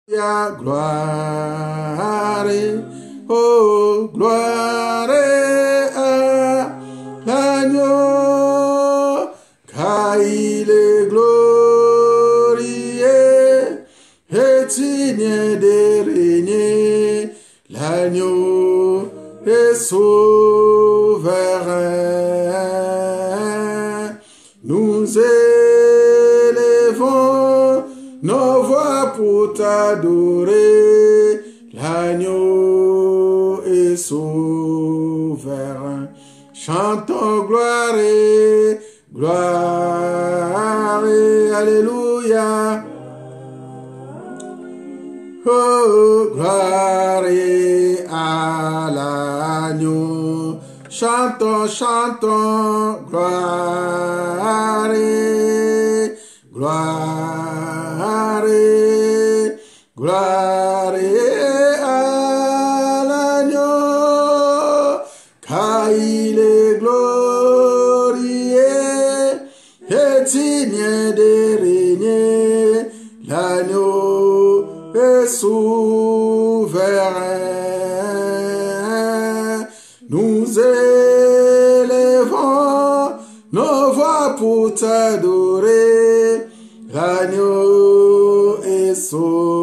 Gloire, oh gloire à l'agneau, car il est glorieux et digne de régner. L'agneau est souverain. Nous élevons nos voix pour t'adorer. L'agneau est souverain. Chantons gloire, gloire, alléluia. Oh, gloire à l'agneau. Chantons, chantons, gloire, gloire, gloire à l'agneau, car il est glorieux et digne de régner. L'agneau est souverain. Nous élevons nos voix pour t'adorer. L'agneau est souverain.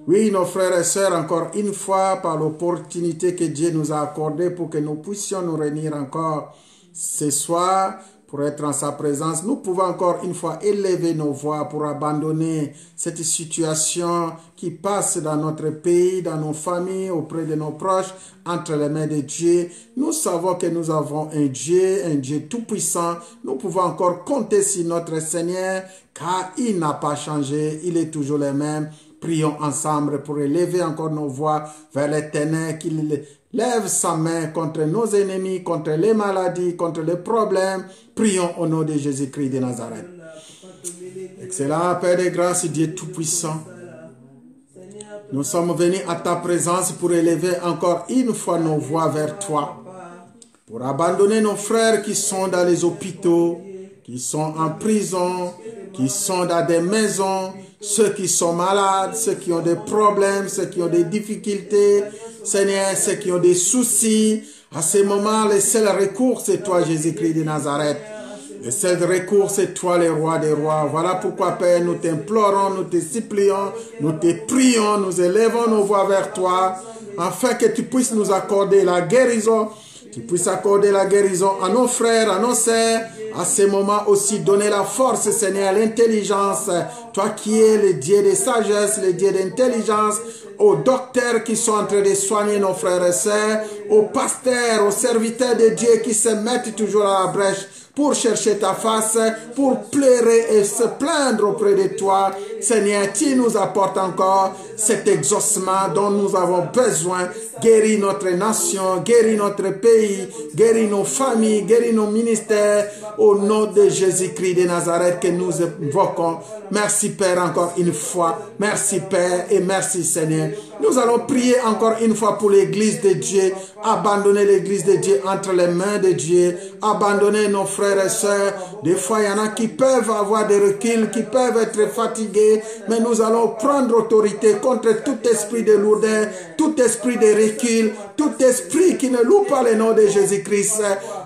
Oui, nos frères et sœurs, encore une fois, par l'opportunité que Dieu nous a accordée pour que nous puissions nous réunir encore ce soir, pour être en sa présence, nous pouvons encore une fois élever nos voix pour abandonner cette situation qui passe dans notre pays, dans nos familles, auprès de nos proches, entre les mains de Dieu. Nous savons que nous avons un Dieu tout-puissant. Nous pouvons encore compter sur notre Seigneur, car il n'a pas changé, il est toujours le même. Prions ensemble pour élever encore nos voix vers l'Éternel, qu'il lève sa main contre nos ennemis, contre les maladies, contre les problèmes. Prions au nom de Jésus-Christ de Nazareth. Excellent Père de grâce, Dieu tout-puissant. Nous sommes venus à ta présence pour élever encore une fois nos voix vers toi, pour abandonner nos frères qui sont dans les hôpitaux, qui sont en prison, qui sont dans des maisons, ceux qui sont malades, ceux qui ont des problèmes, ceux qui ont des difficultés, Seigneur, ceux qui ont des soucis. À ce moment, le seul recours, c'est toi, Jésus-Christ de Nazareth. Le seul recours, c'est toi, le roi des rois. Voilà pourquoi, Père, nous t'implorons, nous te supplions, nous te prions, nous élevons nos voix vers toi, afin que tu puisses nous accorder la guérison, tu puisses accorder la guérison à nos frères, à nos sœurs. À ce moment aussi, donner la force, Seigneur, l'intelligence. Toi qui es le Dieu de sagesse, le Dieu d'intelligence, aux docteurs qui sont en train de soigner nos frères et sœurs, aux pasteurs, aux serviteurs de Dieu qui se mettent toujours à la brèche pour chercher ta face, pour pleurer et se plaindre auprès de toi. Seigneur, tu nous apportes encore cet exaucement dont nous avons besoin. Guéris notre nation, guéris notre pays, guéris nos familles, guéris nos ministères. Au nom de Jésus-Christ de Nazareth que nous invoquons. Merci Père encore une fois. Merci Père et merci Seigneur. Nous allons prier encore une fois pour l'église de Dieu. Abandonner l'église de Dieu entre les mains de Dieu. Abandonner nos frères et sœurs. Des fois, il y en a qui peuvent avoir des reculs, qui peuvent être fatigués. Mais nous allons prendre autorité contre tout esprit de lourdeur, tout esprit de recul, tout esprit qui ne loue pas le nom de Jésus-Christ.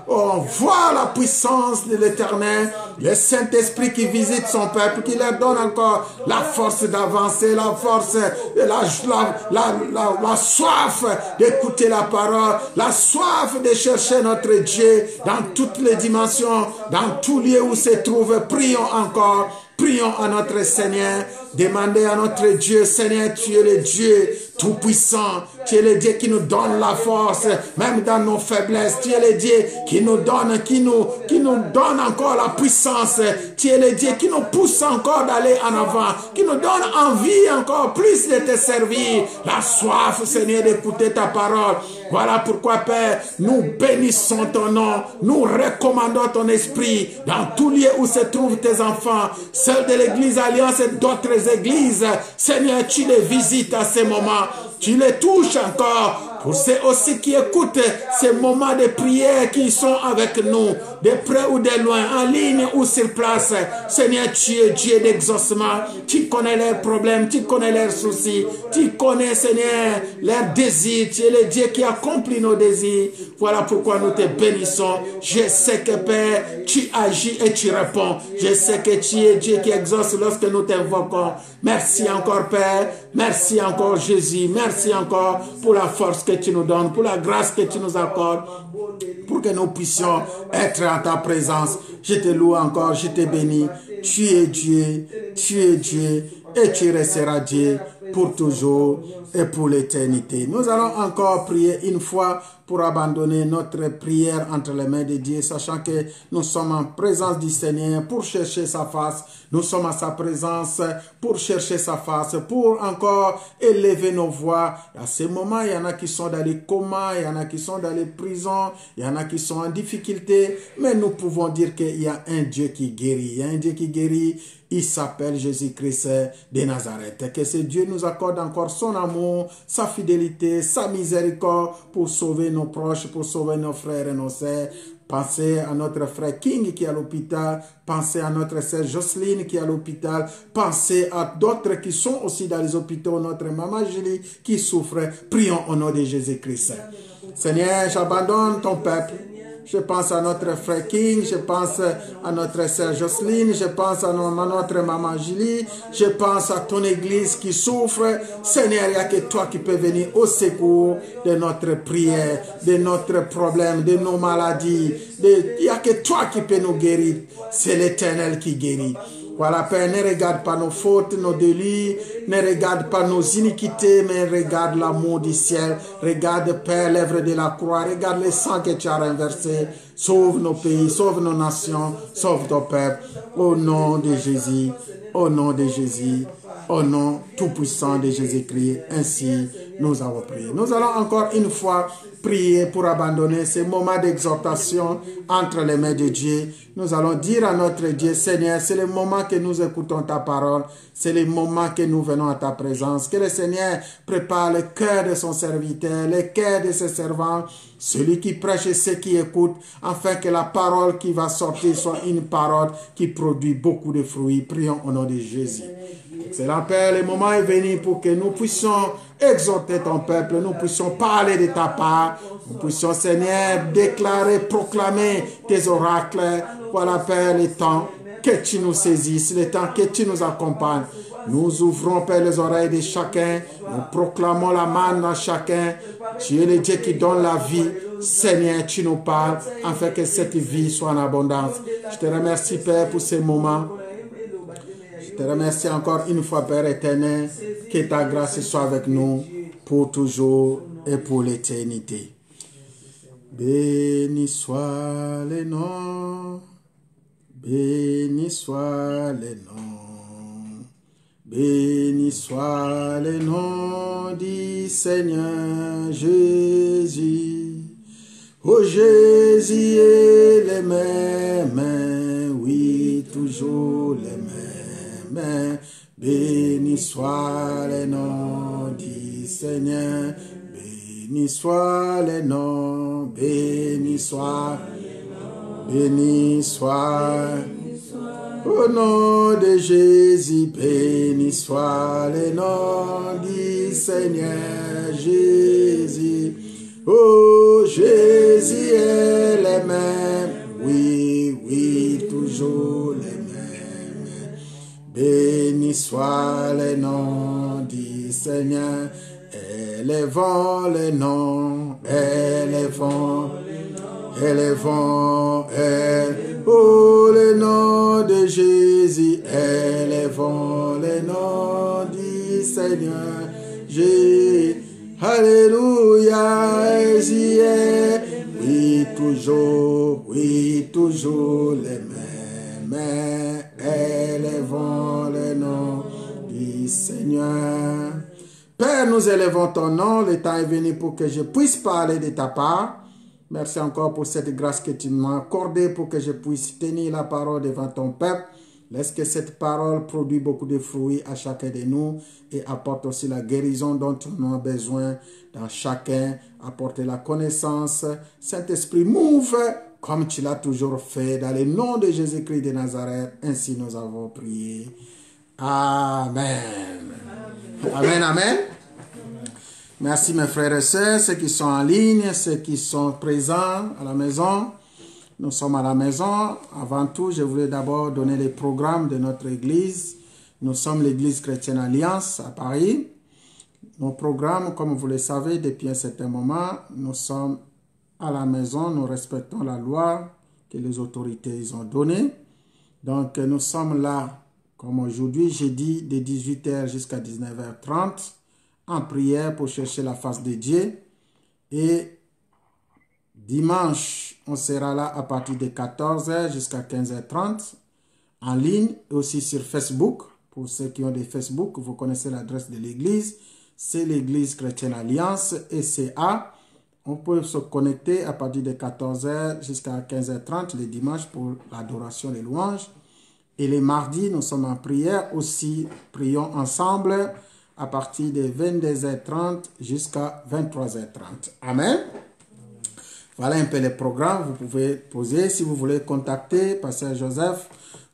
On voit la puissance de l'Éternel, le Saint-Esprit qui visite son peuple, qui leur donne encore la force d'avancer, la force, la soif d'écouter la parole, la soif de chercher notre Dieu dans toutes les dimensions, dans tout lieu où se trouve. Prions encore. Prions à notre Seigneur, demandez à notre Dieu, Seigneur, tu es le Dieu tout-puissant, tu es le Dieu qui nous donne la force, même dans nos faiblesses, tu es le Dieu qui nous donne, qui nous donne encore la puissance, tu es le Dieu qui nous pousse encore d'aller en avant, qui nous donne envie encore plus de te servir, la soif, Seigneur, d'écouter ta parole. Voilà pourquoi, Père, nous bénissons ton nom, nous recommandons ton esprit dans tout lieu où se trouvent tes enfants, celle de l'église Alliance et d'autres églises. Seigneur, tu les visites à ces moments, tu les touches encore Pour ceux aussi qui écoutent ces moments de prière, qui sont avec nous, de près ou de loin, en ligne ou sur place. Seigneur, tu es Dieu d'exaucement. Tu connais leurs problèmes, tu connais leurs soucis. Tu connais, Seigneur, leurs désirs. Tu es le Dieu qui accomplit nos désirs. Voilà pourquoi nous te bénissons. Je sais que, Père, tu agis et tu réponds. Je sais que tu es Dieu qui exauce lorsque nous t'invoquons. Merci encore, Père. Merci encore, Jésus. Merci encore pour la force que tu nous donnes, pour la grâce que tu nous accordes, pour que nous puissions être en ta présence. Je te loue encore, je te bénis. Tu es Dieu et tu resteras Dieu pour toujours et pour l'éternité. Nous allons encore prier une fois pour abandonner notre prière entre les mains de Dieu, sachant que nous sommes en présence du Seigneur pour chercher sa face. Nous sommes à sa présence pour chercher sa face, pour encore élever nos voix. À ce moment, il y en a qui sont dans les comas, il y en a qui sont dans les prisons, il y en a qui sont en difficulté, mais nous pouvons dire qu'il y a un Dieu qui guérit. Il y a un Dieu qui guérit. Il s'appelle Jésus-Christ de Nazareth. Que ce Dieu nous accorde encore son amour, sa fidélité, sa miséricorde pour sauver nos proches, pour sauver nos frères et nos sœurs. Pensez à notre frère King qui est à l'hôpital. Pensez à notre sœur Jocelyne qui est à l'hôpital. Pensez à d'autres qui sont aussi dans les hôpitaux. Notre maman Julie qui souffre. Prions au nom de Jésus-Christ. Seigneur, j'abandonne ton peuple. Je pense à notre frère King, je pense à notre sœur Jocelyne, je pense à notre maman Julie, je pense à ton église qui souffre. Seigneur, il n'y a que toi qui peux venir au secours de notre prière, de notre problème, de nos maladies. Il n'y a que toi qui peux nous guérir. C'est l'Éternel qui guérit. Voilà, Père, ne regarde pas nos fautes, nos délits, ne regarde pas nos iniquités, mais regarde l'amour du ciel. Regarde, Père, l'œuvre de la croix. Regarde le sang que tu as renversé. Sauve nos pays, sauve nos nations, sauve ton peuple. Au nom de Jésus, au nom de Jésus, au nom tout-puissant de Jésus-Christ. Ainsi, nous avons prié. Nous allons encore une fois prier pour abandonner ces moments d'exhortation entre les mains de Dieu. Nous allons dire à notre Dieu, Seigneur, c'est le moment que nous écoutons ta parole, c'est le moment que nous venons à ta présence. Que le Seigneur prépare le cœur de son serviteur, le cœur de ses servants, celui qui prêche et ceux qui écoutent, afin que la parole qui va sortir soit une parole qui produit beaucoup de fruits. Prions au nom de Jésus. Excellent Père, le moment est venu pour que nous puissions exhorter ton peuple, nous puissions parler de ta part, nous puissions, Seigneur, déclarer, proclamer tes oracles. Voilà, Père, le temps que tu nous saisisses, le temps que tu nous accompagnes. Nous ouvrons, Père, les oreilles de chacun, nous proclamons la manne à chacun. Tu es le Dieu qui donne la vie. Seigneur, tu nous parles, afin que cette vie soit en abondance. Je te remercie, Père, pour ces moments. Je te remercie encore une fois, Père éternel, que ta grâce soit avec nous pour toujours et pour l'éternité. Béni soit le nom, béni soit le nom, béni soit le nom du Seigneur Jésus. Oh Jésus est le même, oui, toujours le même. Béni soit le nom du Seigneur, béni soit le nom, béni soit, au nom de Jésus, béni soit le nom du Seigneur Jésus. Oh Jésus est le même, oui, oui, toujours le même. Béni soit le nom du Seigneur, élevons le nom, élevons, oh le nom de Jésus, élevons le nom du Seigneur, Jésus, alléluia, Jésus est, oui toujours les mêmes. Élevons le nom du Seigneur. Père, nous élevons ton nom. Le temps est venu pour que je puisse parler de ta part. Merci encore pour cette grâce que tu m'as accordée pour que je puisse tenir la parole devant ton peuple. Laisse que cette parole produise beaucoup de fruits à chacun de nous et apporte aussi la guérison dont nous avons besoin dans chacun. Apporte la connaissance. Saint-Esprit, move comme tu l'as toujours fait dans le nom de Jésus-Christ de Nazareth. Ainsi nous avons prié. Amen. Amen, amen. Merci mes frères et sœurs, ceux qui sont en ligne, ceux qui sont présents à la maison. Nous sommes à la maison. Avant tout, je voulais d'abord donner les programmes de notre église. Nous sommes l'église chrétienne Alliance à Paris. Nos programmes, comme vous le savez, depuis un certain moment, nous sommes à la maison, nous respectons la loi que les autorités ont donnée. Donc, nous sommes là, comme aujourd'hui, jeudi, de 18h jusqu'à 19h30, en prière pour chercher la face de Dieu. Et dimanche, on sera là à partir de 14h jusqu'à 15h30, en ligne, et aussi sur Facebook. Pour ceux qui ont des Facebook, vous connaissez l'adresse de l'église. C'est l'église chrétienne Alliance, ECA. On peut se connecter à partir de 14h jusqu'à 15h30 le dimanche pour l'adoration des louanges. Et les mardis, nous sommes en prière aussi. Prions ensemble à partir de 22h30 jusqu'à 23h30. Amen. Voilà un peu les programmes. Vous pouvez poser si vous voulez contacter Pasteur Joseph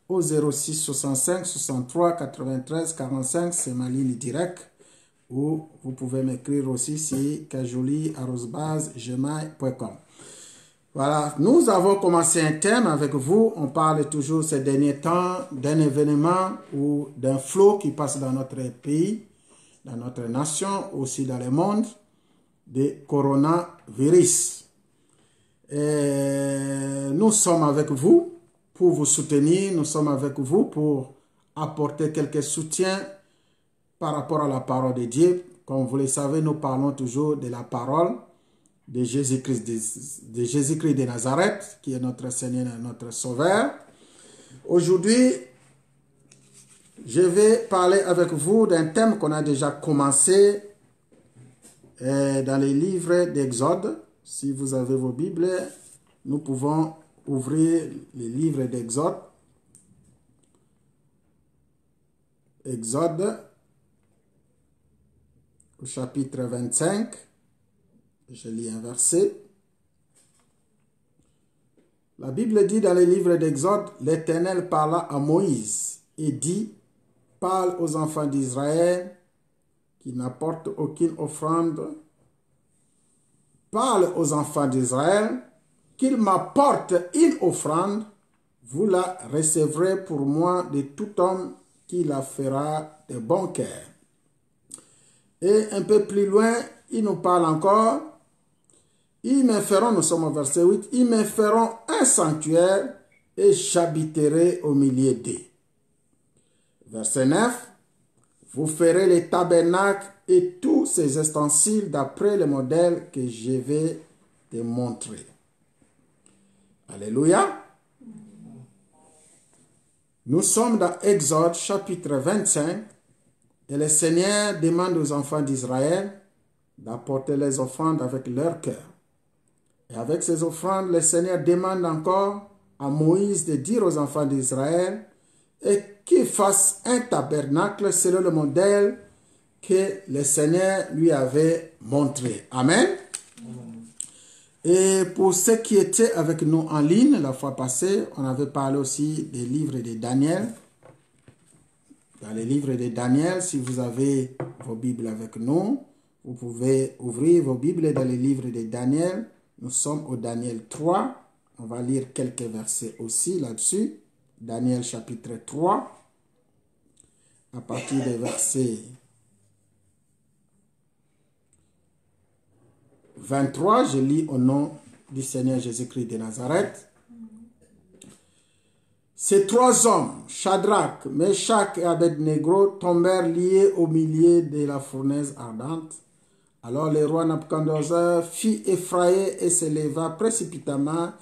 au 06 65 63 93 45. C'est ma ligne directe. Ou vous pouvez m'écrire aussi sur kajoli@gmail.com. Voilà, nous avons commencé un thème avec vous. On parle toujours ces derniers temps d'un événement ou d'un flot qui passe dans notre pays, dans notre nation, aussi dans le monde, de coronavirus. Et nous sommes avec vous pour vous soutenir. Nous sommes avec vous pour apporter quelques soutiens par rapport à la parole de Dieu. Comme vous le savez, nous parlons toujours de la parole de Jésus-Christ de Nazareth, qui est notre Seigneur et notre Sauveur. Aujourd'hui, je vais parler avec vous d'un thème qu'on a déjà commencé dans les livres d'Exode. Si vous avez vos Bibles, nous pouvons ouvrir les livres d'Exode. Exode, au chapitre 25. Je lis un verset. La Bible dit dans les livres d'Exode, l'Éternel parla à Moïse et dit, parle aux enfants d'Israël qui n'apportent aucune offrande. Parle aux enfants d'Israël qu'ils m'apportent une offrande. Vous la recevrez pour moi de tout homme qui la fera de bon cœur. Et un peu plus loin, il nous parle encore. Ils me feront, nous sommes au verset 8, ils me feront un sanctuaire et j'habiterai au milieu d'eux. Verset 9, vous ferez les tabernacles et tous ces ustensiles d'après le modèle que je vais te montrer. Alléluia. Nous sommes dans Exode chapitre 25 et le Seigneur demande aux enfants d'Israël d'apporter les offrandes avec leur cœur. Et avec ces offrandes, le Seigneur demande encore à Moïse de dire aux enfants d'Israël et qu'il fasse un tabernacle selon le modèle que le Seigneur lui avait montré. Amen. Et pour ceux qui étaient avec nous en ligne la fois passée, on avait parlé aussi des livres de Daniel. Dans les livres de Daniel, si vous avez vos Bibles avec nous, vous pouvez ouvrir vos Bibles dans les livres de Daniel. Nous sommes au Daniel 3. On va lire quelques versets aussi là-dessus. Daniel chapitre 3. À partir des versets 23, je lis au nom du Seigneur Jésus-Christ de Nazareth. Ces trois hommes, Shadrach, Meshach et Abednego, tombèrent liés au milieu de la fournaise ardente. Alors le roi Nabuchodonosor fit effrayer et se leva précipitamment.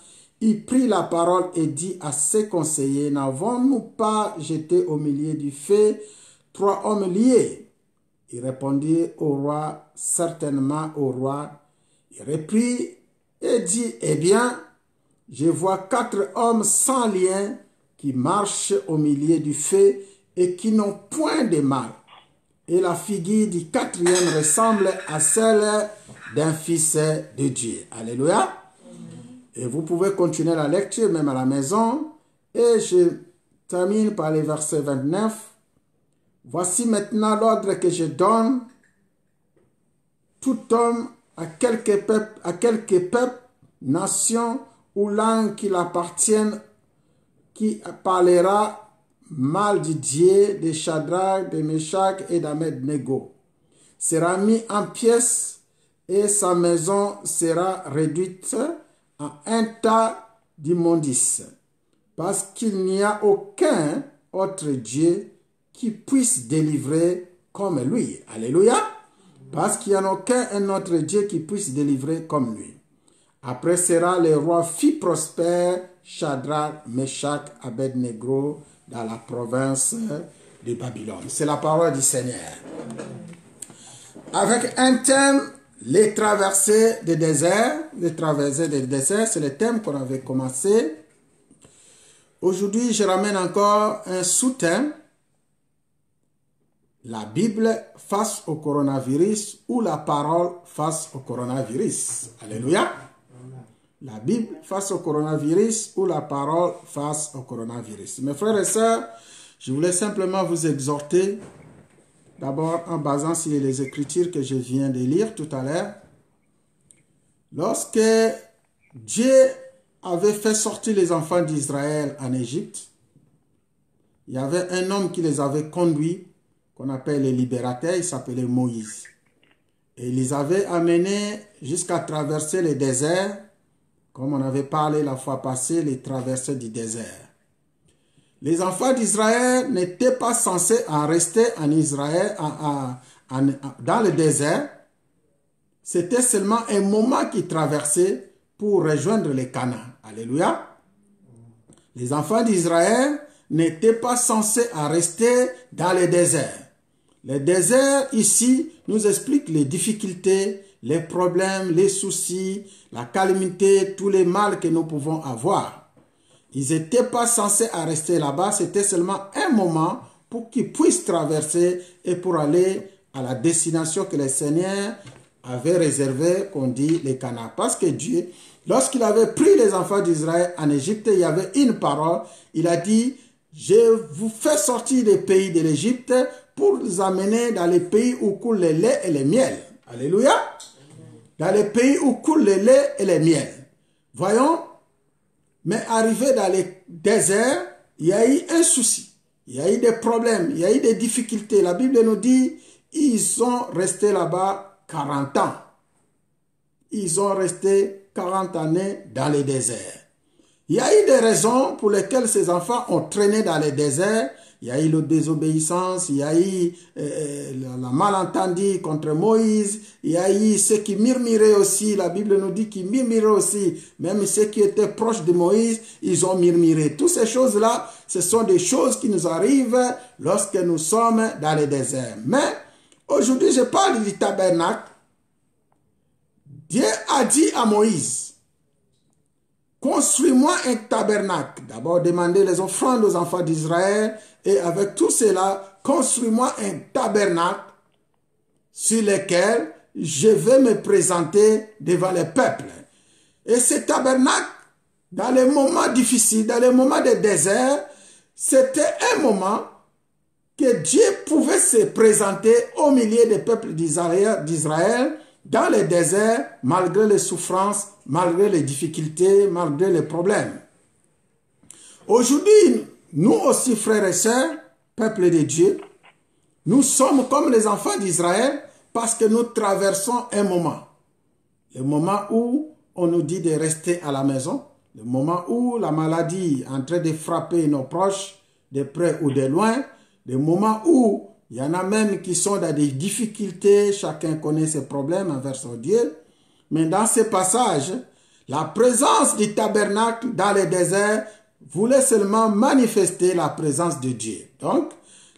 Il prit la parole et dit à ses conseillers, n'avons-nous pas jeté au milieu du feu trois hommes liés? Il répondit au roi, certainement au roi. Il reprit et dit, eh bien, je vois quatre hommes sans lien qui marchent au milieu du feu et qui n'ont point de mal. Et la figure du quatrième ressemble à celle d'un fils de Dieu. Alléluia. Et vous pouvez continuer la lecture même à la maison. Et je termine par le verset 29. Voici maintenant l'ordre que je donne. Tout homme à quelque peuple, nation ou langue qu'il appartienne, qui parlera mal du Dieu de Shadrach, de Meshach et d'Abednego, sera mis en pièces et sa maison sera réduite à un tas d'immondices, parce qu'il n'y a aucun autre Dieu qui puisse délivrer comme lui. Alléluia. Parce qu'il n'y a aucun autre Dieu qui puisse délivrer comme lui. Après sera le roi fit prospère Shadrach, Meshach, Abednego dans la province de Babylone. C'est la parole du Seigneur. Avec un thème, les traversées des déserts. Les traversées des déserts, c'est le thème qu'on avait commencé. Aujourd'hui, je ramène encore un sous-thème. La Bible face au coronavirus ou la parole face au coronavirus. Alléluia. La Bible face au coronavirus ou la parole face au coronavirus. Mes frères et sœurs, je voulais simplement vous exhorter, d'abord en basant sur les Écritures que je viens de lire tout à l'heure. Lorsque Dieu avait fait sortir les enfants d'Israël en Égypte, il y avait un homme qui les avait conduits, qu'on appelle les libérateurs, il s'appelait Moïse. Et il les avait amenés jusqu'à traverser le désert, comme on avait parlé la fois passée, les traversées du désert. Les enfants d'Israël n'étaient pas censés en rester en Israël, dans le désert. C'était seulement un moment qu'ils traversaient pour rejoindre les Canaan. Alléluia. Les enfants d'Israël n'étaient pas censés en rester dans le désert. Le désert, ici, nous explique les difficultés, les problèmes, les soucis, la calamité, tous les mal que nous pouvons avoir. Ils n'étaient pas censés en rester là-bas, c'était seulement un moment pour qu'ils puissent traverser et pour aller à la destination que le Seigneur avait réservée, qu'on dit les Canaan. Parce que Dieu, lorsqu'il avait pris les enfants d'Israël en Égypte, il y avait une parole, il a dit, je vous fais sortir des pays de l'Égypte pour vous amener dans les pays où coule le lait et le miel. Alléluia. Dans les pays où coule le lait et le miel. Voyons, mais arrivé dans les déserts, il y a eu un souci. Il y a eu des problèmes, il y a eu des difficultés. La Bible nous dit, ils sont restés là-bas 40 ans. Ils ont resté 40 années dans les déserts. Il y a eu des raisons pour lesquelles ces enfants ont traîné dans les déserts. Il y a eu la désobéissance, il y a eu la malentendu contre Moïse, il y a eu ceux qui murmuraient aussi, la Bible nous dit qu'ils murmuraient aussi, même ceux qui étaient proches de Moïse, ils ont murmuré. Toutes ces choses-là, ce sont des choses qui nous arrivent lorsque nous sommes dans les déserts. Mais aujourd'hui, je parle du tabernacle. Dieu a dit à Moïse, construis-moi un tabernacle. D'abord, demandez les offrandes aux enfants d'Israël. Et avec tout cela, construis-moi un tabernacle sur lequel je vais me présenter devant les peuples. Et ce tabernacle, dans les moments difficiles, dans les moments de désert, c'était un moment que Dieu pouvait se présenter au milieu des peuples d'Israël dans les déserts, malgré les souffrances, malgré les difficultés, malgré les problèmes. Aujourd'hui, nous aussi, frères et sœurs, peuple de Dieu, nous sommes comme les enfants d'Israël parce que nous traversons un moment. Le moment où on nous dit de rester à la maison, le moment où la maladie est en train de frapper nos proches, de près ou de loin, le moment où il y en a même qui sont dans des difficultés, chacun connaît ses problèmes envers son Dieu. Mais dans ce passage, la présence du tabernacle dans le désert voulait seulement manifester la présence de Dieu. Donc,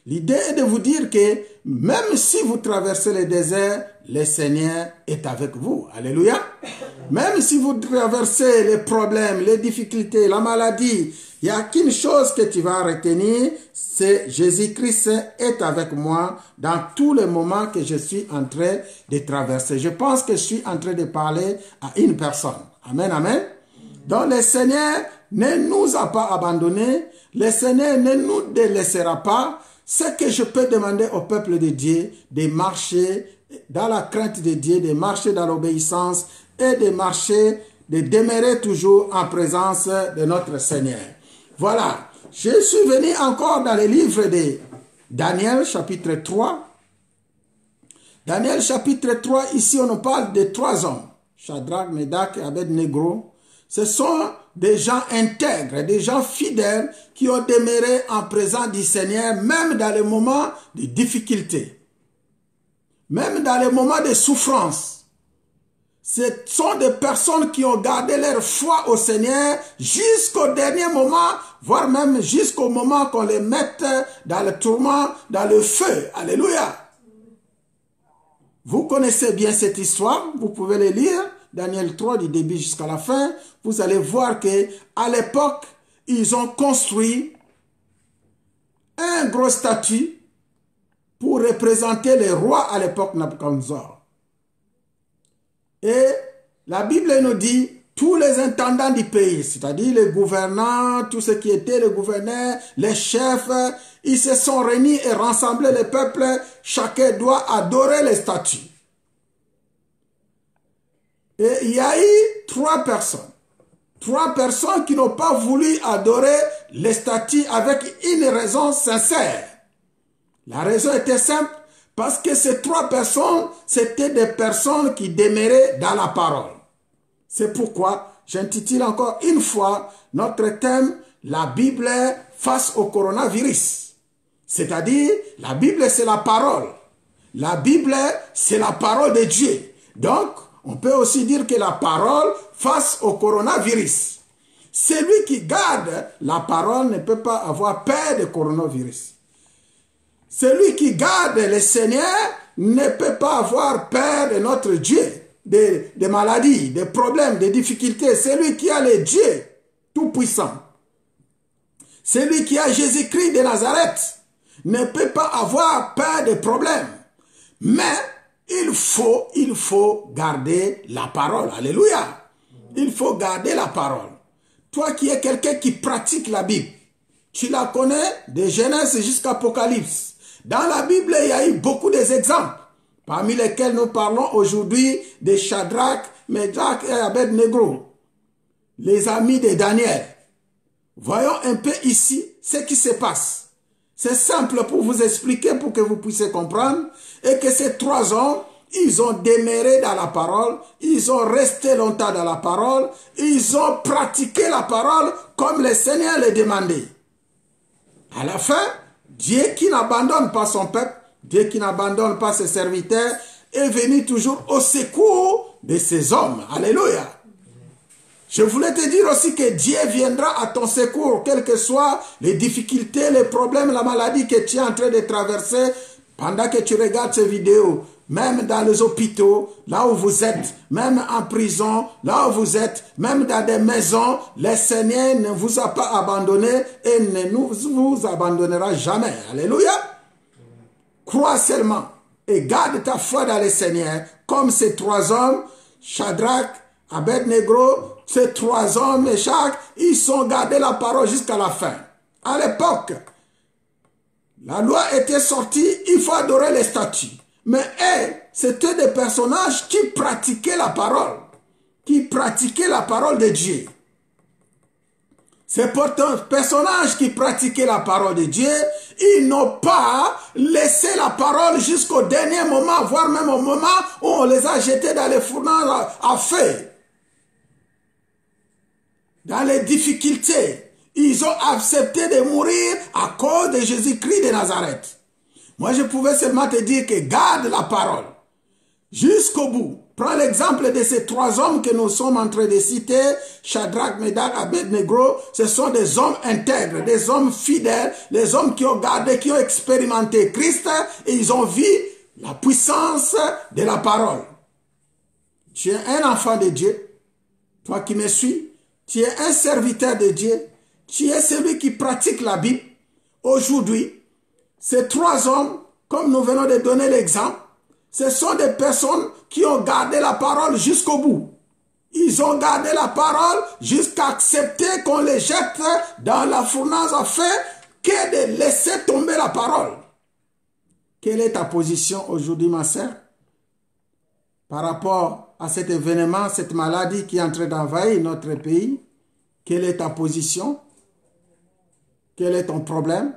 l'idée est de vous dire que même si vous traversez le désert, le Seigneur est avec vous. Alléluia. Même si vous traversez les problèmes, les difficultés, la maladie, Il n'y a qu'une chose que tu vas retenir, c'est Jésus-Christ est avec moi dans tous les moments que je suis en train de traverser. Je pense que je suis en train de parler à une personne. Amen, amen. Donc le Seigneur ne nous a pas abandonnés. Le Seigneur ne nous délaissera pas. Ce que je peux demander au peuple de Dieu, de marcher dans la crainte de Dieu, de marcher dans l'obéissance et de marcher, de demeurer toujours en présence de notre Seigneur. Voilà, je suis venu encore dans le livre de Daniel, chapitre 3. Daniel, chapitre 3, ici on nous parle de 3 hommes. Shadrach, Médach et Abed-Négo. Ce sont des gens intègres, des gens fidèles qui ont demeuré en présence du Seigneur, même dans les moments de difficulté, même dans les moments de souffrance. Ce sont des personnes qui ont gardé leur foi au Seigneur jusqu'au dernier moment, voire même jusqu'au moment qu'on les mette dans le tourment, dans le feu. Alléluia. Vous connaissez bien cette histoire, vous pouvez le lire. Daniel 3 du début jusqu'à la fin, vous allez voir que à l'époque, ils ont construit un gros statue pour représenter les rois à l'époque Nabuchodonosor. Et la Bible nous dit, tous les intendants du pays, c'est-à-dire les gouvernants, tous ceux qui étaient les gouverneurs, les chefs, ils se sont réunis et rassemblés le peuple, chacun doit adorer les statues. Et il y a eu 3 personnes. 3 personnes qui n'ont pas voulu adorer les statues avec une raison sincère. La raison était simple, parce que ces 3 personnes, c'était des personnes qui demeuraient dans la parole. C'est pourquoi j'intitule encore une fois notre thème, la Bible face au coronavirus. C'est-à-dire, la Bible c'est la parole. La Bible c'est la parole de Dieu. Donc, on peut aussi dire que la parole face au coronavirus. Celui qui garde la parole ne peut pas avoir peur de coronavirus. Celui qui garde le Seigneur ne peut pas avoir peur de notre Dieu, des maladies, des problèmes, des difficultés. Celui qui a le Dieu tout-puissant, celui qui a Jésus-Christ de Nazareth, ne peut pas avoir peur des problèmes. Mais il faut garder la parole. Alléluia. Il faut garder la parole. Toi qui es quelqu'un qui pratique la Bible, tu la connais de Genèse jusqu'à Apocalypse. Dans la Bible, il y a eu beaucoup d'exemples, parmi lesquels nous parlons aujourd'hui de Shadrach, Médach et Abed-Négo, les amis de Daniel. Voyons un peu ici ce qui se passe. C'est simple pour vous expliquer, pour que vous puissiez comprendre, et que ces 3 hommes, ils ont demeuré dans la parole, ils ont resté longtemps dans la parole, ils ont pratiqué la parole comme le Seigneur le demandait. À la fin, Dieu qui n'abandonne pas son peuple, Dieu qui n'abandonne pas ses serviteurs, est venu toujours au secours de ces hommes. Alléluia. Je voulais te dire aussi que Dieu viendra à ton secours, quelles que soient les difficultés, les problèmes, la maladie que tu es en train de traverser pendant que tu regardes ces vidéos. Même dans les hôpitaux, là où vous êtes, même en prison, là où vous êtes, même dans des maisons, le Seigneur ne vous a pas abandonné et ne vous abandonnera jamais. Alléluia. Crois seulement et garde ta foi dans le Seigneur, comme ces 3 hommes, Shadrach, Abed-Négo, ces 3 hommes et chaque, ils ont gardé la parole jusqu'à la fin. À l'époque, la loi était sortie, il faut adorer les statues. Mais c'était des personnages qui pratiquaient la parole de Dieu. Ces personnages qui pratiquaient la parole de Dieu, ils n'ont pas laissé la parole jusqu'au dernier moment, voire même au moment où on les a jetés dans les fourneaux à feu. Dans les difficultés, ils ont accepté de mourir à cause de Jésus-Christ de Nazareth. Moi, je pouvais seulement te dire que garde la parole jusqu'au bout. Prends l'exemple de ces 3 hommes que nous sommes en train de citer, Shadrach, Médach, Abed-Négo. Ce sont des hommes intègres, des hommes fidèles, des hommes qui ont gardé, qui ont expérimenté Christ et ils ont vu la puissance de la parole. Tu es un enfant de Dieu, toi qui me suis, tu es un serviteur de Dieu. tu es celui qui pratique la Bible. Aujourd'hui, ces trois hommes, comme nous venons de donner l'exemple, ce sont des personnes qui ont gardé la parole jusqu'au bout. Ils ont gardé la parole jusqu'à accepter qu'on les jette dans la fournaise afin que de laisser tomber la parole. Quelle est ta position aujourd'hui, ma sœur, par rapport à cet événement, cette maladie qui est en train d'envahir notre pays? Quelle est ta position? Quel est ton problème?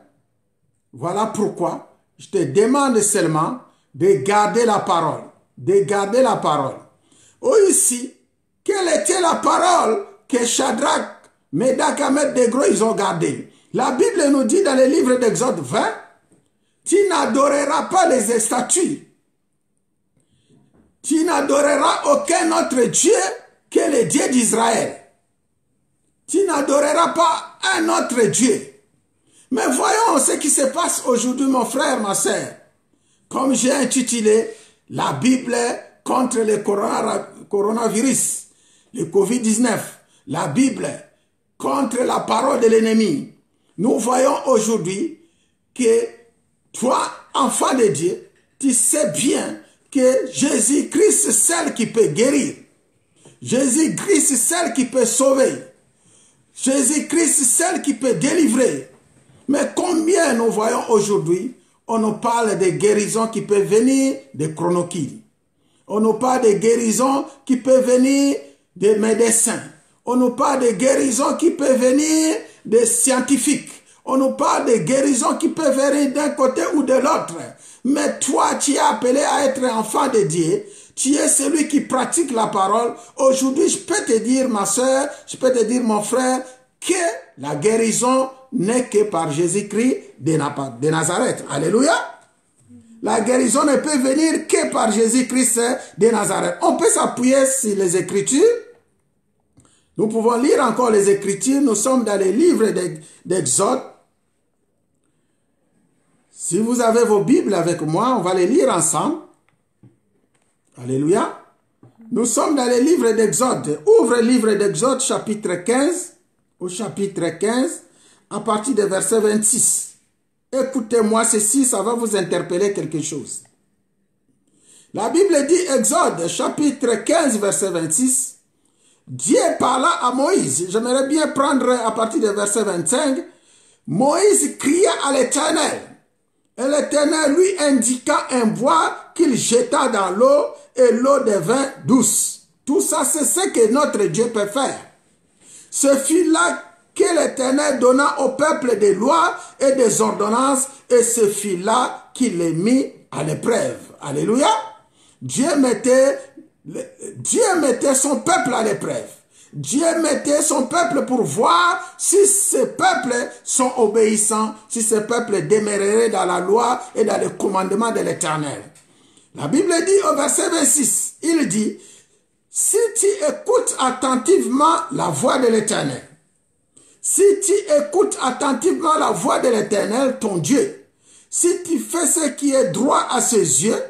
Voilà pourquoi je te demande seulement de garder la parole. De garder la parole. Oh, ici, quelle était la parole que Shadrach, Médach, Abed-négo, ils ont gardée? La Bible nous dit dans le livre d'Exode 20, tu n'adoreras pas les statues. Tu n'adoreras aucun autre Dieu que le Dieu d'Israël. Tu n'adoreras pas un autre Dieu. Mais voyons ce qui se passe aujourd'hui, mon frère, ma sœur. Comme j'ai intitulé la Bible contre le coronavirus, le Covid-19, la Bible contre la parole de l'ennemi. Nous voyons aujourd'hui que toi, enfant de Dieu, tu sais bien que Jésus-Christ est celle qui peut guérir. Jésus-Christ est celle qui peut sauver. Jésus-Christ est celle qui peut délivrer. Mais combien nous voyons aujourd'hui, on nous parle de guérisons qui peuvent venir des chronokiles. On nous parle de guérisons qui peuvent venir des médecins. On nous parle de guérisons qui peuvent venir des scientifiques. On nous parle de guérisons qui peuvent venir d'un côté ou de l'autre. Mais toi, tu es appelé à être enfant de Dieu. Tu es celui qui pratique la parole. Aujourd'hui, je peux te dire, ma soeur, je peux te dire, mon frère, que la guérison n'est que par Jésus-Christ de Nazareth. Alléluia. La guérison ne peut venir que par Jésus-Christ de Nazareth. On peut s'appuyer sur les Écritures. Nous pouvons lire encore les Écritures. Nous sommes dans les livres d'Exode. Si vous avez vos Bibles avec moi, on va les lire ensemble. Alléluia. Nous sommes dans les livres d'Exode. Ouvre le livre d'Exode, chapitre 15. Au chapitre 15, à partir du verset 26. Écoutez-moi ceci, ça va vous interpeller quelque chose. La Bible dit, Exode, chapitre 15, verset 26, Dieu parla à Moïse. J'aimerais bien prendre à partir du verset 25. Moïse cria à l'Éternel. Et l'Éternel lui indiqua un bois qu'il jeta dans l'eau et l'eau devint douce. Tout ça, c'est ce que notre Dieu peut faire. Ce fut là que l'Éternel donna au peuple des lois et des ordonnances, et ce fut là qu'il les mit à l'épreuve. Alléluia. Dieu mettait son peuple à l'épreuve. Dieu mettait son peuple pour voir si ces peuples sont obéissants, si ces peuples demeureraient dans la loi et dans le commandement de l'Éternel. La Bible dit au verset 26, il dit, si tu écoutes attentivement la voix de l'Éternel, si tu écoutes attentivement la voix de l'Éternel, ton Dieu, si tu fais ce qui est droit à ses yeux,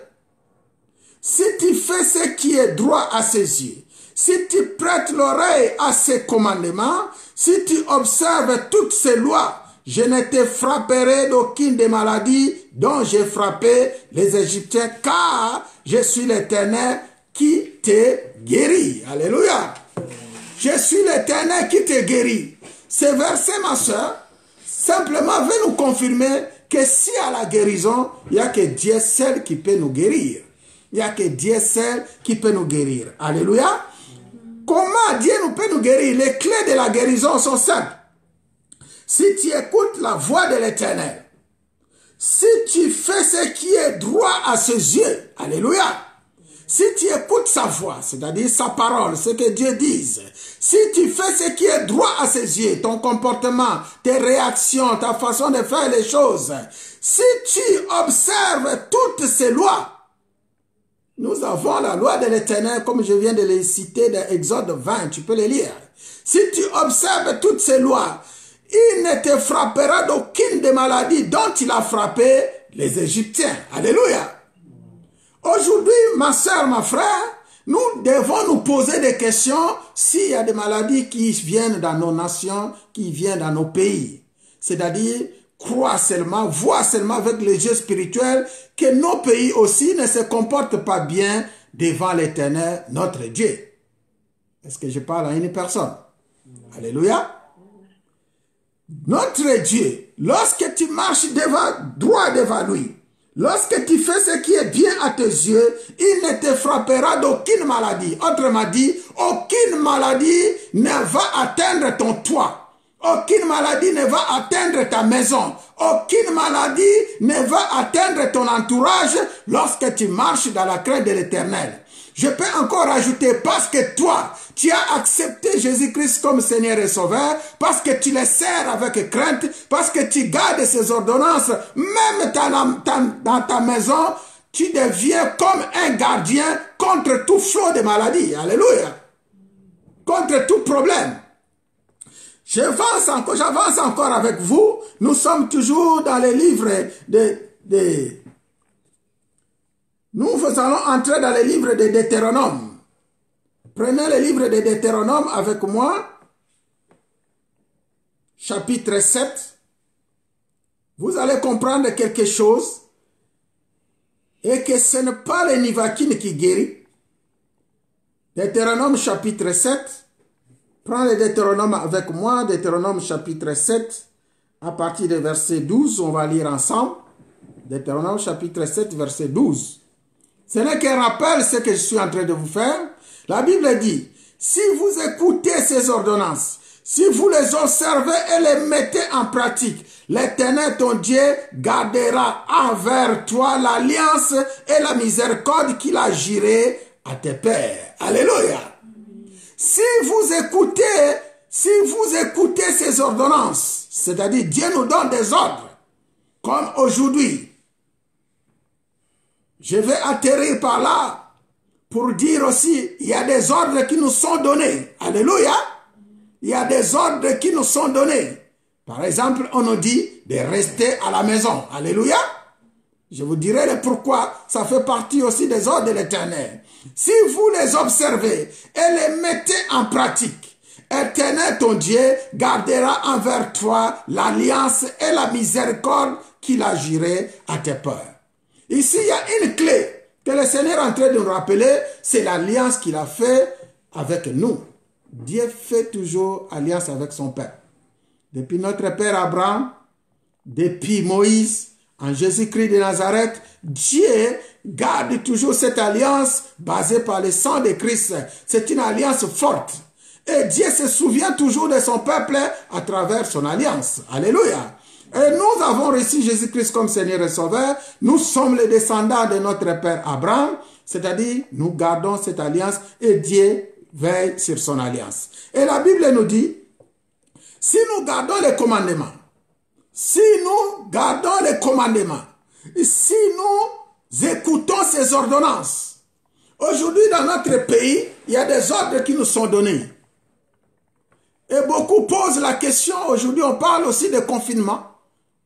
si tu fais ce qui est droit à ses yeux, si tu prêtes l'oreille à ses commandements, si tu observes toutes ses lois, je ne te frapperai d'aucune des maladies dont j'ai frappé les Égyptiens, car je suis l'Éternel qui te guérit. Alléluia. Je suis l'Éternel qui te guérit. Ce verset, ma soeur, simplement veut nous confirmer que si à la guérison, il n'y a que Dieu seul qui peut nous guérir. Il n'y a que Dieu seul qui peut nous guérir. Alléluia. Comment Dieu nous peut nous guérir? Les clés de la guérison sont simples. Si tu écoutes la voix de l'Éternel, si tu fais ce qui est droit à ses yeux, alléluia, si tu écoutes sa voix, c'est-à-dire sa parole, ce que Dieu dit, si tu fais ce qui est droit à ses yeux, ton comportement, tes réactions, ta façon de faire les choses, si tu observes toutes ces lois, nous avons la loi de l'Éternel, comme je viens de les citer dans Exode 20, tu peux les lire. Si tu observes toutes ces lois, il ne te frappera d'aucune des maladies dont il a frappé les Égyptiens. Alléluia. Aujourd'hui, ma soeur, ma frère, Nous devons nous poser des questions s'il y a des maladies qui viennent dans nos nations, qui viennent dans nos pays. C'est-à-dire, croire seulement, voir seulement avec les yeux spirituels que nos pays aussi ne se comportent pas bien devant l'Éternel, notre Dieu. Est-ce que je parle à une personne? Alléluia. Notre Dieu, lorsque tu marches droit devant lui, lorsque tu fais ce qui est bien à tes yeux, il ne te frappera d'aucune maladie. Autrement dit, aucune maladie ne va atteindre ton toit. Aucune maladie ne va atteindre ta maison. Aucune maladie ne va atteindre ton entourage lorsque tu marches dans la crainte de l'Éternel. Je peux encore ajouter, parce que toi, tu as accepté Jésus-Christ comme Seigneur et Sauveur, parce que tu le sers avec crainte, parce que tu gardes ses ordonnances, même dans ta maison, tu deviens comme un gardien contre tout flot de maladies. Alléluia. Contre tout problème. J'avance encore avec vous. Nous sommes toujours dans les livres Nous allons entrer dans les livres de Deutéronome. Prenez le livre de Deutéronome avec moi. Chapitre 7. Vous allez comprendre quelque chose. Et que ce n'est pas le Nivaquine qui guérit. Deutéronome chapitre 7. Prends le Deutéronome avec moi. Deutéronome chapitre 7. À partir du verset 12, on va lire ensemble. Deutéronome chapitre 7, verset 12. Ce n'est qu'un rappel ce que je suis en train de vous faire. La Bible dit, si vous écoutez ces ordonnances, si vous les observez et les mettez en pratique, l'Éternel ton Dieu gardera envers toi l'alliance et la miséricorde qu'il a juré à tes pères. Alléluia. Si vous écoutez ces ordonnances, c'est-à-dire Dieu nous donne des ordres, comme aujourd'hui, je vais atterrir par là pour dire aussi, il y a des ordres qui nous sont donnés. Alléluia. Il y a des ordres qui nous sont donnés. Par exemple, on nous dit de rester à la maison. Alléluia. Je vous dirai le pourquoi. Ça fait partie aussi des ordres de l'Éternel. Si vous les observez et les mettez en pratique, l'Éternel ton Dieu gardera envers toi l'alliance et la miséricorde qu'il a juré à tes pères. Ici, il y a une clé que le Seigneur est en train de nous rappeler, c'est l'alliance qu'il a fait avec nous. Dieu fait toujours alliance avec son Père. Depuis notre Père Abraham, depuis Moïse, en Jésus-Christ de Nazareth, Dieu garde toujours cette alliance basée par le sang de Christ. C'est une alliance forte. Et Dieu se souvient toujours de son peuple à travers son alliance. Alléluia. Et nous avons reçu Jésus-Christ comme Seigneur et Sauveur. Nous sommes les descendants de notre Père Abraham. C'est-à-dire, nous gardons cette alliance et Dieu veille sur son alliance. Et la Bible nous dit, si nous gardons les commandements, si nous écoutons ces ordonnances, aujourd'hui dans notre pays, il y a des ordres qui nous sont donnés. Et beaucoup posent la question, aujourd'hui on parle aussi de confinement.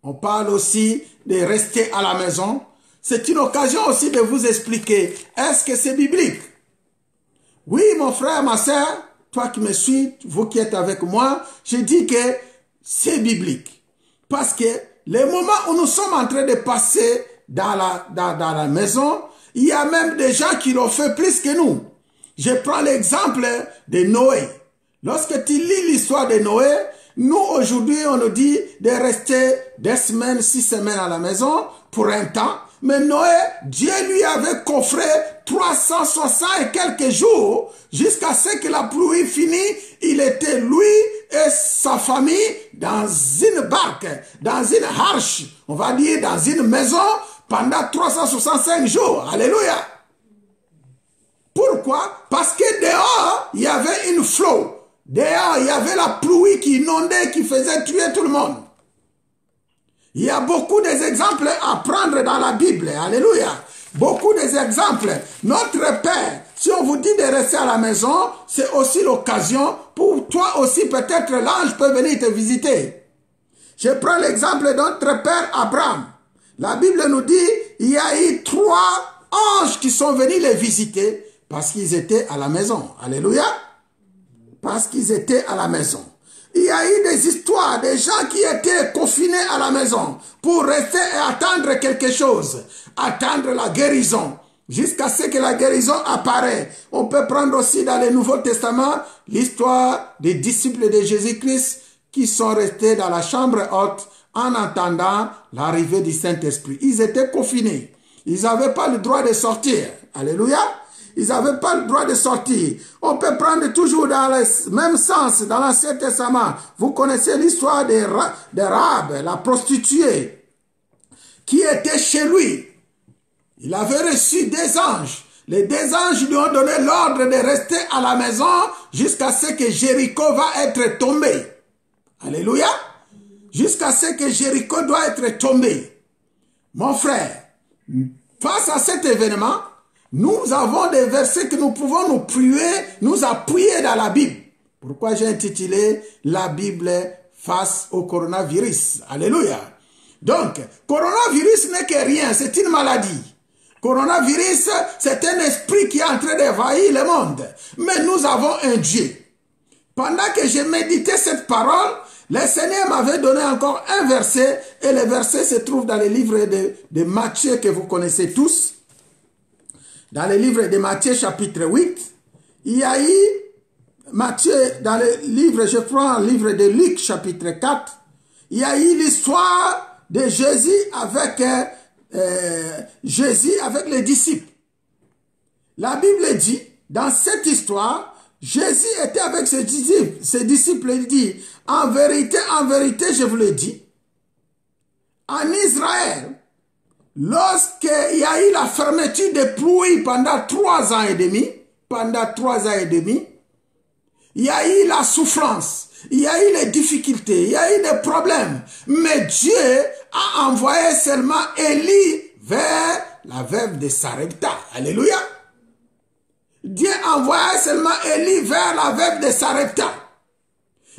On parle aussi de rester à la maison. C'est une occasion aussi de vous expliquer, est-ce que c'est biblique? Oui, mon frère, ma soeur, toi qui me suis, vous qui êtes avec moi, je dis que c'est biblique. Parce que les moments où nous sommes en train de passer dans la maison, il y a même des gens qui l'ont fait plus que nous. Je prends l'exemple de Noé. Lorsque tu lis l'histoire de Noé, nous, aujourd'hui, on nous dit de rester 2 semaines, 6 semaines à la maison pour un temps. Mais Noé, Dieu lui avait coffré 360 et quelques jours jusqu'à ce que la pluie finisse. Il était, lui et sa famille, dans une barque, dans une arche, on va dire dans une maison, pendant 365 jours. Alléluia. Pourquoi? Parce que dehors, il y avait une flot. Dehors, il y avait la pluie qui inondait, qui faisait tuer tout le monde. Il y a beaucoup d'exemples à prendre dans la Bible. Alléluia. Beaucoup d'exemples. Notre Père, si on vous dit de rester à la maison, c'est aussi l'occasion pour toi aussi, peut-être l'ange peut venir te visiter. Je prends l'exemple de notre Père Abraham. La Bible nous dit, il y a eu 3 anges qui sont venus les visiter. Parce qu'ils étaient à la maison. Alléluia. Parce qu'ils étaient à la maison. Il y a eu des histoires, des gens qui étaient confinés à la maison pour rester et attendre quelque chose. Attendre la guérison. Jusqu'à ce que la guérison apparaît. On peut prendre aussi dans le Nouveau Testament l'histoire des disciples de Jésus-Christ qui sont restés dans la chambre haute en attendant l'arrivée du Saint-Esprit. Ils étaient confinés. Ils n'avaient pas le droit de sortir. Alléluia. Ils n'avaient pas le droit de sortir. On peut prendre toujours dans le même sens, dans l'Ancien Testament. Vous connaissez l'histoire de Rahab, la prostituée, qui était chez lui. Il avait reçu des anges. Les deux anges lui ont donné l'ordre de rester à la maison jusqu'à ce que Jéricho va être tombé. Alléluia. Jusqu'à ce que Jéricho doit être tombé. Mon frère, face à cet événement, nous avons des versets que nous pouvons nous appuyer dans la Bible. Pourquoi j'ai intitulé la Bible face au coronavirus. Alléluia. Donc, coronavirus n'est que rien, c'est une maladie. Coronavirus, c'est un esprit qui est en train d'envahir le monde. Mais nous avons un Dieu. Pendant que je méditais cette parole, le Seigneur m'avait donné encore un verset, et le verset se trouve dans le livre de Matthieu que vous connaissez tous. Dans le livre de Matthieu chapitre 8, il y a eu Matthieu, dans le livre, je prends le livre de Luc chapitre 4, il y a eu l'histoire de Jésus avec les disciples. La Bible dit, dans cette histoire, Jésus était avec ses disciples, il dit, en vérité, je vous le dis, en Israël, lorsqu'il y a eu la fermeture des pluies pendant 3 ans et demi, il y a eu la souffrance, il y a eu les difficultés, il y a eu des problèmes. Mais Dieu a envoyé seulement Élie vers la veuve de Sarepta. Alléluia. Dieu a envoyé seulement Élie vers la veuve de Sarepta.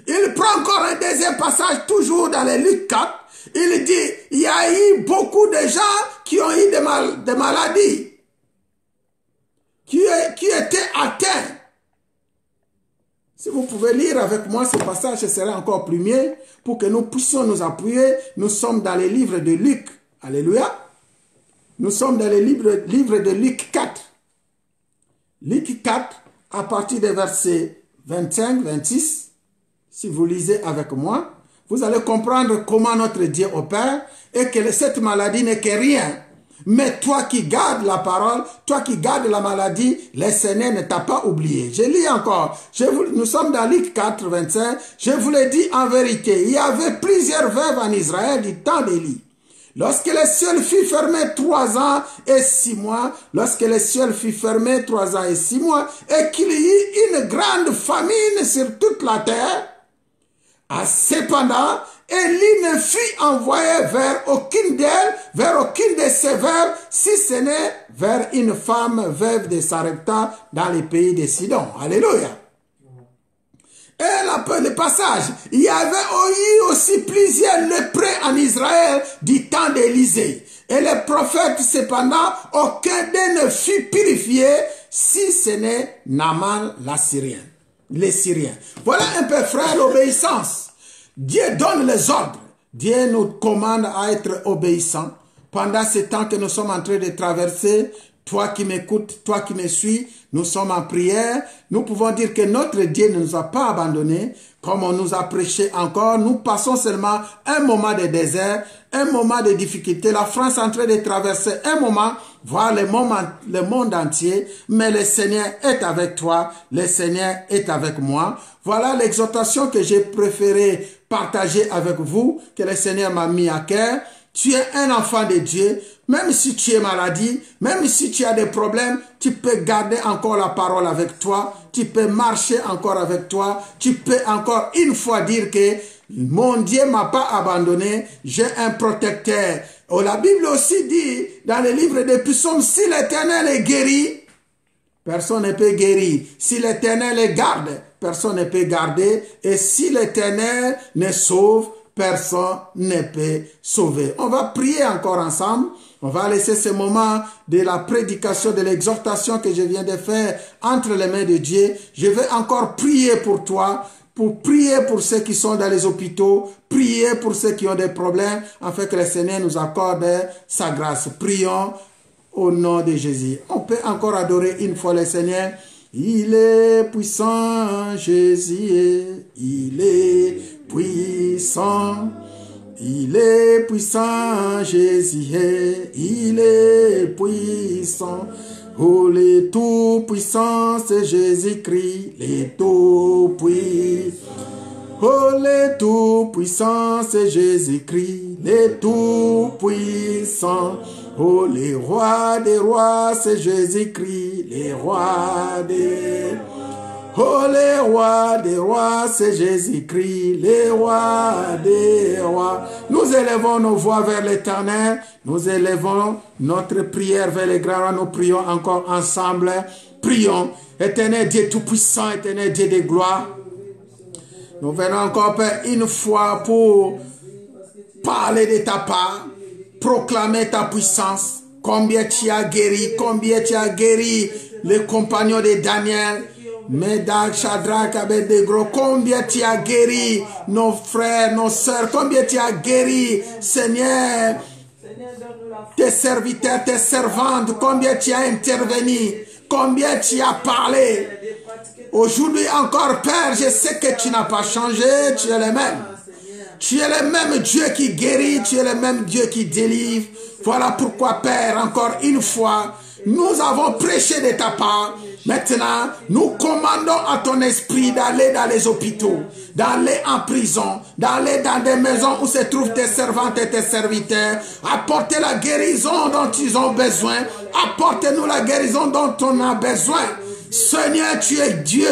Il prend encore un deuxième passage, toujours dans les Luc 4. Il dit, il y a eu beaucoup de gens qui ont eu des maladies, qui étaient atteints. Si vous pouvez lire avec moi ce passage, ce serait encore plus mieux pour que nous puissions nous appuyer. Nous sommes dans les livres de Luc. Alléluia. Nous sommes dans les livres de Luc 4. Luc 4, à partir des versets 25, 26, si vous lisez avec moi, vous allez comprendre comment notre Dieu opère et que cette maladie n'est que rien. Mais toi qui gardes la parole, toi qui gardes la maladie, le Seigneur ne t'a pas oublié. Je lis encore. Nous sommes dans Luc 4, 25. Je vous le dis en vérité, il y avait plusieurs veuves en Israël du temps d'Élie. Lorsque le ciel fut fermé 3 ans et 6 mois, et qu'il y eut une grande famine sur toute la terre, cependant, Élie ne fut envoyé vers aucune de ses veuves, si ce n'est vers une femme veuve de Sarepta dans les pays de Sidon. Alléluia. Et le passage, il y avait eu aussi plusieurs lépreux en Israël du temps d'Élisée. Et les prophètes, cependant, aucun d'eux ne fut purifié, si ce n'est Naaman les Syriens. Voilà un peu, frère, l'obéissance. Dieu donne les ordres. Dieu nous commande à être obéissants. Pendant ce temps que nous sommes en train de traverser, toi qui m'écoutes, toi qui me suis, nous sommes en prière. Nous pouvons dire que notre Dieu ne nous a pas abandonnés. Comme on nous a prêché encore, nous passons seulement un moment de désert, un moment de difficulté. La France est en train de traverser un moment, voir le monde entier. Mais le Seigneur est avec toi, le Seigneur est avec moi. Voilà l'exhortation que j'ai préféré partager avec vous, que le Seigneur m'a mis à cœur. Tu es un enfant de Dieu, même si tu es maladie, même si tu as des problèmes, tu peux garder encore la parole avec toi, tu peux marcher encore avec toi, tu peux encore une fois dire que mon Dieu ne m'a pas abandonné, j'ai un protecteur. Oh, la Bible aussi dit dans le livre des Psaumes, si l'Éternel est guéri, personne ne peut guérir. Si l'Éternel est garde, personne ne peut garder. Et si l'Éternel ne sauve, personne ne peut sauver. On va prier encore ensemble. On va laisser ce moment de la prédication, de l'exhortation que je viens de faire entre les mains de Dieu. Je vais encore prier pour toi, pour prier pour ceux qui sont dans les hôpitaux, prier pour ceux qui ont des problèmes, afin que le Seigneur nous accorde sa grâce. Prions au nom de Jésus. On peut encore adorer une fois le Seigneur. Il est puissant, Jésus, il est puissant. Il est puissant, Jésus, il est puissant. Oh, les tout-puissants, c'est Jésus-Christ, les tout-puissants. Oh, les tout-puissants, c'est Jésus-Christ, les tout-puissants. Oh, les rois des rois, c'est Jésus-Christ, les rois des... Oh, les rois des rois, c'est Jésus-Christ, les rois des rois. Nous élevons nos voix vers l'Éternel, nous élevons notre prière vers les grands rois, nous prions encore ensemble. Prions, Éternel Dieu Tout-Puissant, Éternel Dieu de gloire. Nous venons encore, Père, une fois pour parler de ta part, proclamer ta puissance, combien tu as guéri les compagnons de Daniel, Médac, Shadrach, Abednego, combien tu as guéri nos frères, nos sœurs, combien tu as guéri, Seigneur, tes serviteurs, tes servantes, combien tu as intervenu, combien tu as parlé. Aujourd'hui encore, Père, je sais que tu n'as pas changé, tu es le même. Tu es le même Dieu qui guérit, tu es le même Dieu qui délivre. Voilà pourquoi, Père, encore une fois, nous avons prêché de ta part. Maintenant, nous commandons à ton esprit d'aller dans les hôpitaux, d'aller en prison, d'aller dans des maisons où se trouvent tes servantes et tes serviteurs. Apporter la guérison dont ils ont besoin. Apporte-nous la guérison dont on a besoin. Seigneur, tu es Dieu.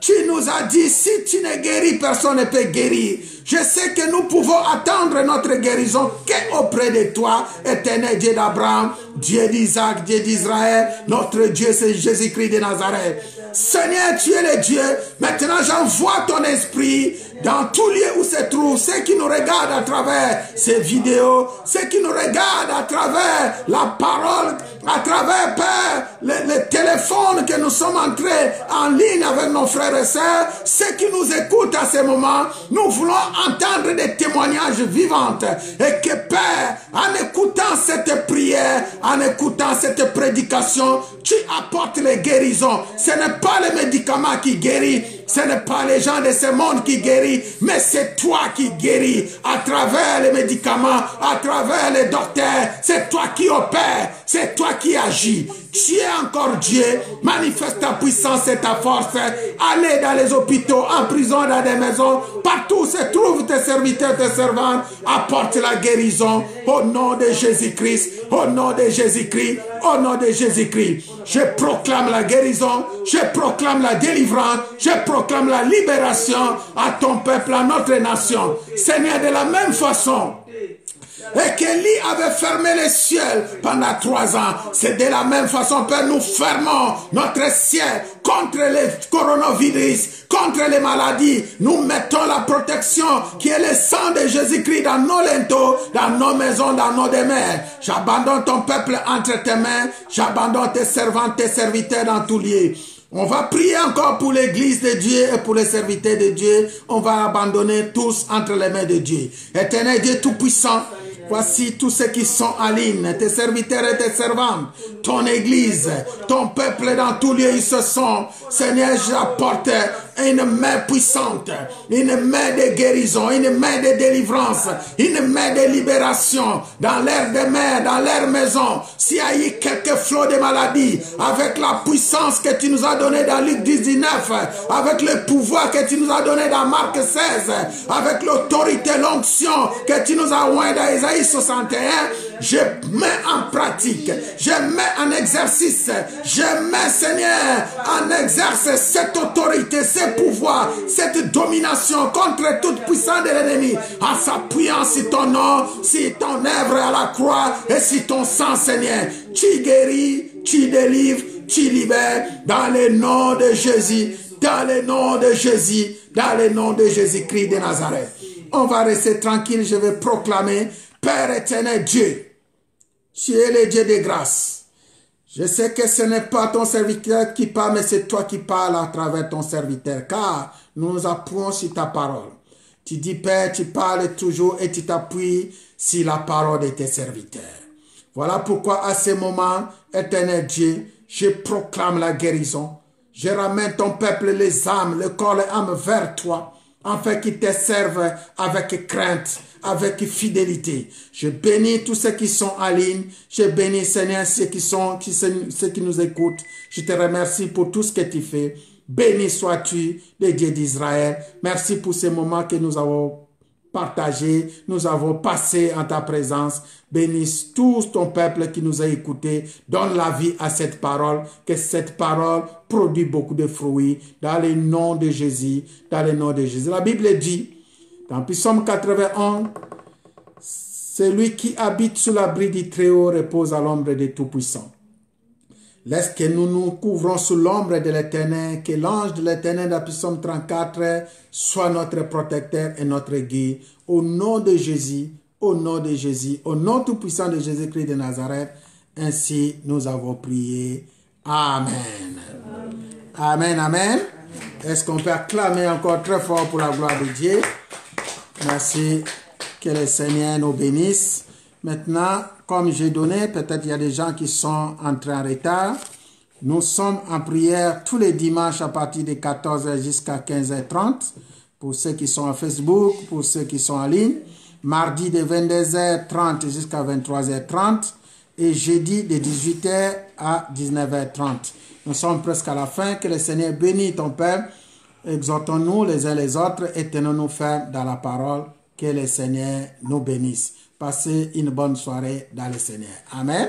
Tu nous as dit, si tu ne guéris, personne ne peut guérir. Je sais que nous pouvons attendre notre guérison qu'auprès de toi, éternel Dieu d'Abraham, Dieu d'Isaac, Dieu d'Israël. Notre Dieu, c'est Jésus-Christ de Nazareth. Seigneur, tu es le Dieu. Maintenant, j'envoie ton esprit dans tout lieu où se trouvent ceux qui nous regardent à travers ces vidéos, ceux qui nous regardent à travers la parole, à travers, Père, le téléphone que nous sommes entrés en ligne avec nos frères et sœurs, ceux qui nous écoutent à ce moment, nous voulons entendre des témoignages vivants et que, Père, en écoutant cette prière, en écoutant cette prédication, tu apportes les guérisons. Ce n'est pas les médicaments qui guérissent, ce n'est pas les gens de ce monde qui guérissent, mais c'est toi qui guéris à travers les médicaments, à travers les docteurs. C'est toi qui opères, c'est toi qui agis. Tu es encore Dieu, manifeste ta puissance et ta force. Allez dans les hôpitaux, en prison, dans des maisons, partout où se trouvent tes serviteurs, tes servantes, apporte la guérison au nom de Jésus-Christ, au nom de Jésus-Christ, au nom de Jésus-Christ. Je proclame la guérison, je proclame la délivrance, je proclame la libération à ton peuple, à notre nation. Seigneur, de la même façon, et qu'Élie avait fermé les cieux pendant 3 ans. C'est de la même façon, Père, nous fermons notre ciel contre les coronavirus, contre les maladies. Nous mettons la protection qui est le sang de Jésus-Christ dans nos linteaux, dans nos maisons, dans nos demeures. J'abandonne ton peuple entre tes mains. J'abandonne tes servants, tes serviteurs dans tout lieu. On va prier encore pour l'église de Dieu et pour les serviteurs de Dieu. On va abandonner tous entre les mains de Dieu. Éternel Dieu Tout-Puissant, voici tous ceux qui sont en ligne, tes serviteurs et tes servantes, ton église, ton peuple dans tous lieux, ils se sont. Seigneur, j'apporte une main puissante, une main de guérison, une main de délivrance, une main de libération dans l'air des mers, dans leur maison. S'il y a eu quelques flots de maladies, avec la puissance que tu nous as donnée dans Luc 19, avec le pouvoir que tu nous as donné dans Marc 16, avec l'autorité, l'onction que tu nous as oint dans Isaïe 61, je mets en pratique, je mets en exercice, je mets, Seigneur, en exerce cette autorité, ce pouvoir, cette domination contre toute puissance de l'ennemi, en s'appuyant sur ton nom, sur ton œuvre à la croix et sur ton sang, Seigneur. Tu guéris, tu délivres, tu libères dans le nom de Jésus, dans le nom de Jésus, dans le nom de Jésus-Christ de Nazareth. On va rester tranquille, je vais proclamer, Père éternel Dieu, Tu es le Dieu de grâce. Je sais que ce n'est pas ton serviteur qui parle, mais c'est toi qui parles à travers ton serviteur, car nous nous appuyons sur ta parole. Tu dis, Père, tu parles toujours et tu t'appuies sur la parole de tes serviteurs. Voilà pourquoi à ce moment, éternel Dieu, je proclame la guérison. Je ramène ton peuple, les âmes, le corps, les âmes vers toi, afin qu'ils te servent avec crainte, avec fidélité. Je bénis tous ceux qui sont en ligne. Je bénis, Seigneur, ceux qui nous écoutent. Je te remercie pour tout ce que tu fais. Béni sois-tu, le Dieu d'Israël. Merci pour ces moments que nous avons partagés, nous avons passé en ta présence. Bénisse tous ton peuple qui nous a écoutés. Donne la vie à cette parole, que cette parole produit beaucoup de fruits. Dans le nom de Jésus, dans le nom de Jésus. La Bible dit, dans Psaume 81, celui qui habite sous l'abri du Très-Haut repose à l'ombre du Tout-Puissant. Laisse que nous nous couvrons sous l'ombre de l'Éternel, que l'ange de l'Éternel dans Psaume 34 soit notre protecteur et notre guide. Au nom de Jésus, au nom de Jésus, au nom tout-puissant de Jésus-Christ de Nazareth, ainsi nous avons prié. Amen. Amen, amen. Est-ce qu'on peut acclamer encore très fort pour la gloire de Dieu? Merci. Que le Seigneur nous bénisse. Maintenant, comme j'ai donné, peut-être il y a des gens qui sont entrés en retard. Nous sommes en prière tous les dimanches à partir de 14h jusqu'à 15h30. Pour ceux qui sont à Facebook, pour ceux qui sont en ligne. Mardi de 22h30 jusqu'à 23h30. Et jeudi de 18h à 19h30. Nous sommes presque à la fin. Que le Seigneur bénisse ton Père. Exhortons-nous les uns les autres et tenons-nous fermes dans la parole. Que le Seigneur nous bénisse. Passez une bonne soirée dans le Seigneur. Amen.